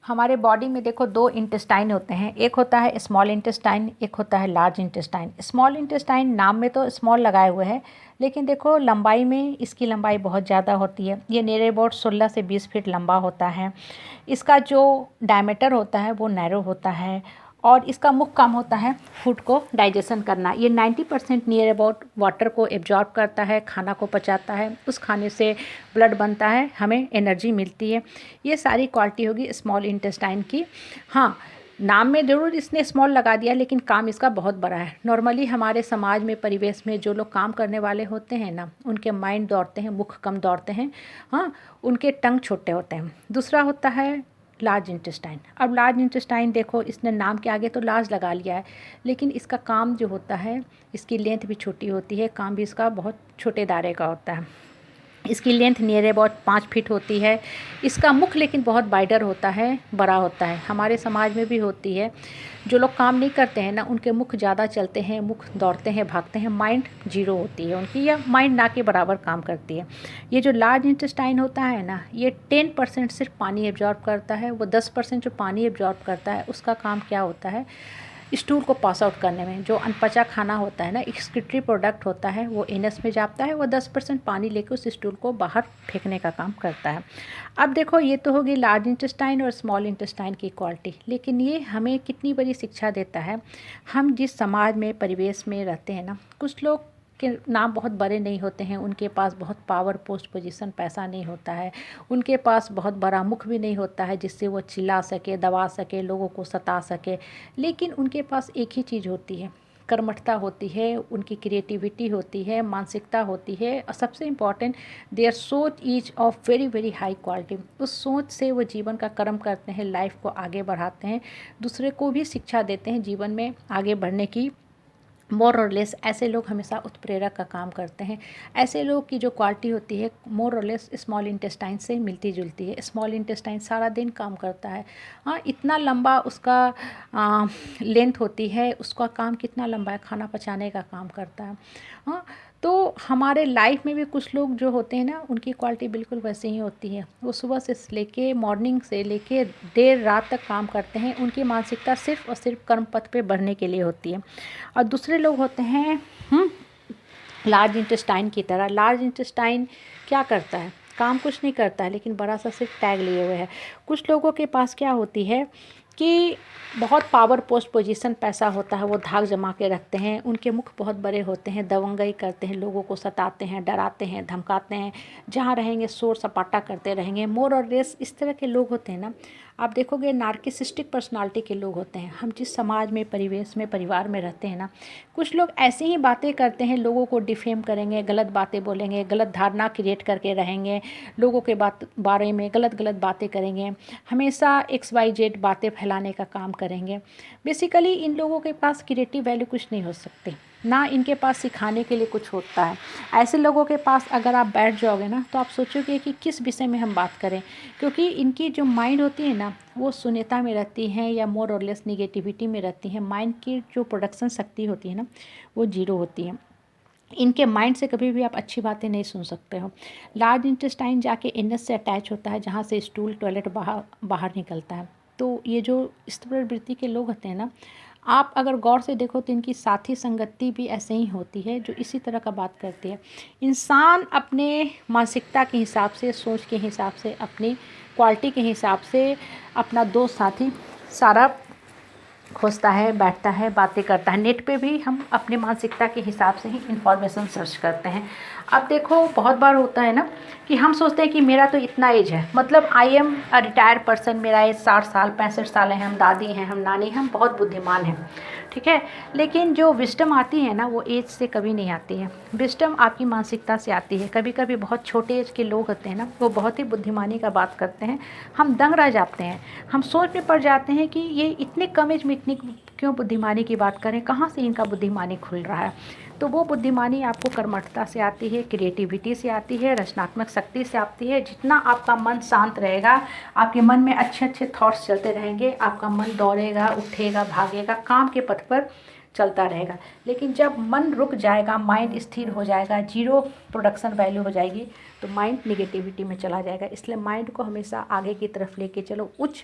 हमारे बॉडी में देखो दो इंटेस्टाइन होते हैं, एक होता है स्मॉल इंटेस्टाइन, एक होता है लार्ज इंटेस्टाइन। स्मॉल इंटेस्टाइन नाम में तो स्मॉल लगाए हुए है, लेकिन देखो लंबाई में इसकी लंबाई बहुत ज़्यादा होती है। ये नियर अबाउट 16 से 20 फीट लंबा होता है। इसका जो डायमीटर होता है वो नैरो होता है और इसका मुख्य काम होता है फूड को डाइजेशन करना। ये 90% नियर अबाउट वाटर को एब्जॉर्ब करता है, खाना को पचाता है, उस खाने से ब्लड बनता है, हमें एनर्जी मिलती है। ये सारी क्वालिटी होगी स्मॉल इंटेस्टाइन की। हाँ, नाम में ज़रूर इसने स्मॉल लगा दिया, लेकिन काम इसका बहुत बड़ा है। नॉर्मली हमारे समाज में, परिवेश में जो लोग काम करने वाले होते हैं ना, उनके माइंड दौड़ते हैं, मुख कम दौड़ते हैं। हाँ, उनके टंग छोटे होते हैं। दूसरा होता है लार्ज इंटेस्टाइन। अब लार्ज इंटेस्टाइन देखो, इसने नाम के आगे तो लार्ज लगा लिया है, लेकिन इसका काम जो होता है, इसकी लेंथ भी छोटी होती है, काम भी इसका बहुत छोटे दायरे का होता है। इसकी लेंथ नियर अबाउट 5 फीट होती है। इसका मुख लेकिन बहुत वाइडर होता है, बड़ा होता है। हमारे समाज में भी होती है। जो लोग काम नहीं करते हैं ना, उनके मुख ज़्यादा चलते हैं, मुख दौड़ते हैं, भागते हैं, माइंड जीरो होती है उनकी, या माइंड ना के बराबर काम करती है। ये जो लार्ज इंटेस्टाइन होता है ना, ये 10% सिर्फ पानी एब्जॉर्ब करता है। वो 10% जो पानी एब्जॉर्ब करता है, उसका काम क्या होता है, स्टूल को पास आउट करने में। जो अनपचा खाना होता है ना, एक्सक्रीटरी प्रोडक्ट होता है, वो एनस में जाता है। वो 10% पानी लेकर उस स्टूल को बाहर फेंकने का काम करता है। अब देखो, ये तो होगी लार्ज इंटेस्टाइन और स्मॉल इंटेस्टाइन की क्वालिटी, लेकिन ये हमें कितनी बड़ी शिक्षा देता है। हम जिस समाज में, परिवेश में रहते हैं ना, कुछ लोग के नाम बहुत बड़े नहीं होते हैं, उनके पास बहुत पावर, पोस्ट, पोजीशन, पैसा नहीं होता है, उनके पास बहुत बड़ा मुख भी नहीं होता है जिससे वो चिल्ला सके, दबा सके, लोगों को सता सके। लेकिन उनके पास एक ही चीज़ होती है, कर्मठता होती है, उनकी क्रिएटिविटी होती है, मानसिकता होती है, और सबसे इम्पॉर्टेंट, देयर सोच is of very very high quality. उस सोच से वो जीवन का कर्म करते हैं, लाइफ को आगे बढ़ाते हैं, दूसरे को भी शिक्षा देते हैं जीवन में आगे बढ़ने की। मोर और लेस ऐसे लोग हमेशा उत्प्रेरक का काम करते हैं। ऐसे लोग की जो क्वालिटी होती है, मोर और लेस स्मॉल इंटेस्टाइन से मिलती जुलती है। स्मॉल इंटेस्टाइन सारा दिन काम करता है। हाँ, इतना लंबा उसका लेंथ होती है, उसका काम कितना लंबा है, खाना पचाने का काम करता है। हाँ, तो हमारे लाइफ में भी कुछ लोग जो होते हैं ना, उनकी क्वालिटी बिल्कुल वैसे ही होती है। वो सुबह से लेके, मॉर्निंग से लेके देर रात तक काम करते हैं। उनकी मानसिकता सिर्फ और सिर्फ कर्म पथ पे बढ़ने के लिए होती है। और दूसरे लोग होते हैं लार्ज इंटेस्टाइन की तरह। लार्ज इंटेस्टाइन क्या करता है, काम कुछ नहीं करता है, लेकिन बड़ा सा सिर्फ टैग लिए हुए है। कुछ लोगों के पास क्या होती है कि बहुत पावर, पोस्ट, पोजीशन, पैसा होता है, वो धाक जमा के रखते हैं। उनके मुख बहुत बड़े होते हैं, दबंगई करते हैं, लोगों को सताते हैं, डराते हैं, धमकाते हैं, जहाँ रहेंगे शोर सपाटा करते रहेंगे। मोर और लेस इस तरह के लोग होते हैं ना, आप देखोगे नार्किसिस्टिक पर्सनालिटी के लोग होते हैं। हम जिस समाज में, परिवेश में, परिवार में रहते हैं ना, कुछ लोग ऐसी ही बातें करते हैं, लोगों को डिफेम करेंगे, गलत बातें बोलेंगे, गलत धारणा क्रिएट करके रहेंगे, लोगों के बारे में गलत गलत बातें करेंगे, हमेशा XYZ बातें फैलाने का काम करेंगे। बेसिकली इन लोगों के पास क्रिएटिव वैल्यू कुछ नहीं हो सकती, ना इनके पास सिखाने के लिए कुछ होता है। ऐसे लोगों के पास अगर आप बैठ जाओगे ना, तो आप सोचोगे कि किस विषय में हम बात करें, क्योंकि इनकी जो माइंड होती है ना, वो शून्यता में रहती हैं, या मोर और लेस निगेटिविटी में रहती हैं। माइंड की जो प्रोडक्शन शक्ति होती है ना, वो जीरो होती है। इनके माइंड से कभी भी आप अच्छी बातें नहीं सुन सकते हो। लार्ज इंटेस्टाइन जाके एनस से अटैच होता है, जहाँ से स्टूल, टॉयलेट बाहर निकलता है। तो ये जो इस प्रवृत्ति के लोग होते हैं ना, आप अगर गौर से देखो तो इनकी साथी संगति भी ऐसे ही होती है, जो इसी तरह का बात करती है। इंसान अपने मानसिकता के हिसाब से, सोच के हिसाब से, अपनी क्वालिटी के हिसाब से अपना दोस्त साथी सारा खोजता है, बैठता है, बातें करता है। नेट पे भी हम अपनी मानसिकता के हिसाब से ही इंफॉर्मेशन सर्च करते हैं। अब देखो, बहुत बार होता है ना कि हम सोचते हैं कि मेरा तो इतना एज है, मतलब I am a retired person, मेरा एज 60 साल 65 साल है, हम दादी हैं, हम नानी हैं, हम बहुत बुद्धिमान हैं, ठीक है। लेकिन जो विस्डम आती है ना, वो एज से कभी नहीं आती है। विस्डम आपकी मानसिकता से आती है। कभी कभी बहुत छोटे एज के लोग होते हैं ना, वो बहुत ही बुद्धिमानी का बात करते हैं, हम दंग रह जाते हैं, हम सोच में पड़ जाते हैं कि ये इतने कम एज में इतनी क्यों बुद्धिमानी की बात करें, कहाँ से इनका बुद्धिमानी खुल रहा है। तो वो बुद्धिमानी आपको कर्मठता से आती है, क्रिएटिविटी से आती है, रचनात्मक शक्ति से आती है। जितना आपका मन शांत रहेगा, आपके मन में अच्छे अच्छे थॉट्स चलते रहेंगे, आपका मन दौड़ेगा, उठेगा, भागेगा, काम के पथ पर चलता रहेगा। लेकिन जब मन रुक जाएगा, माइंड स्थिर हो जाएगा, जीरो प्रोडक्शन वैल्यू हो जाएगी, तो माइंड निगेटिविटी में चला जाएगा। इसलिए माइंड को हमेशा आगे की तरफ लेके चलो, उच्च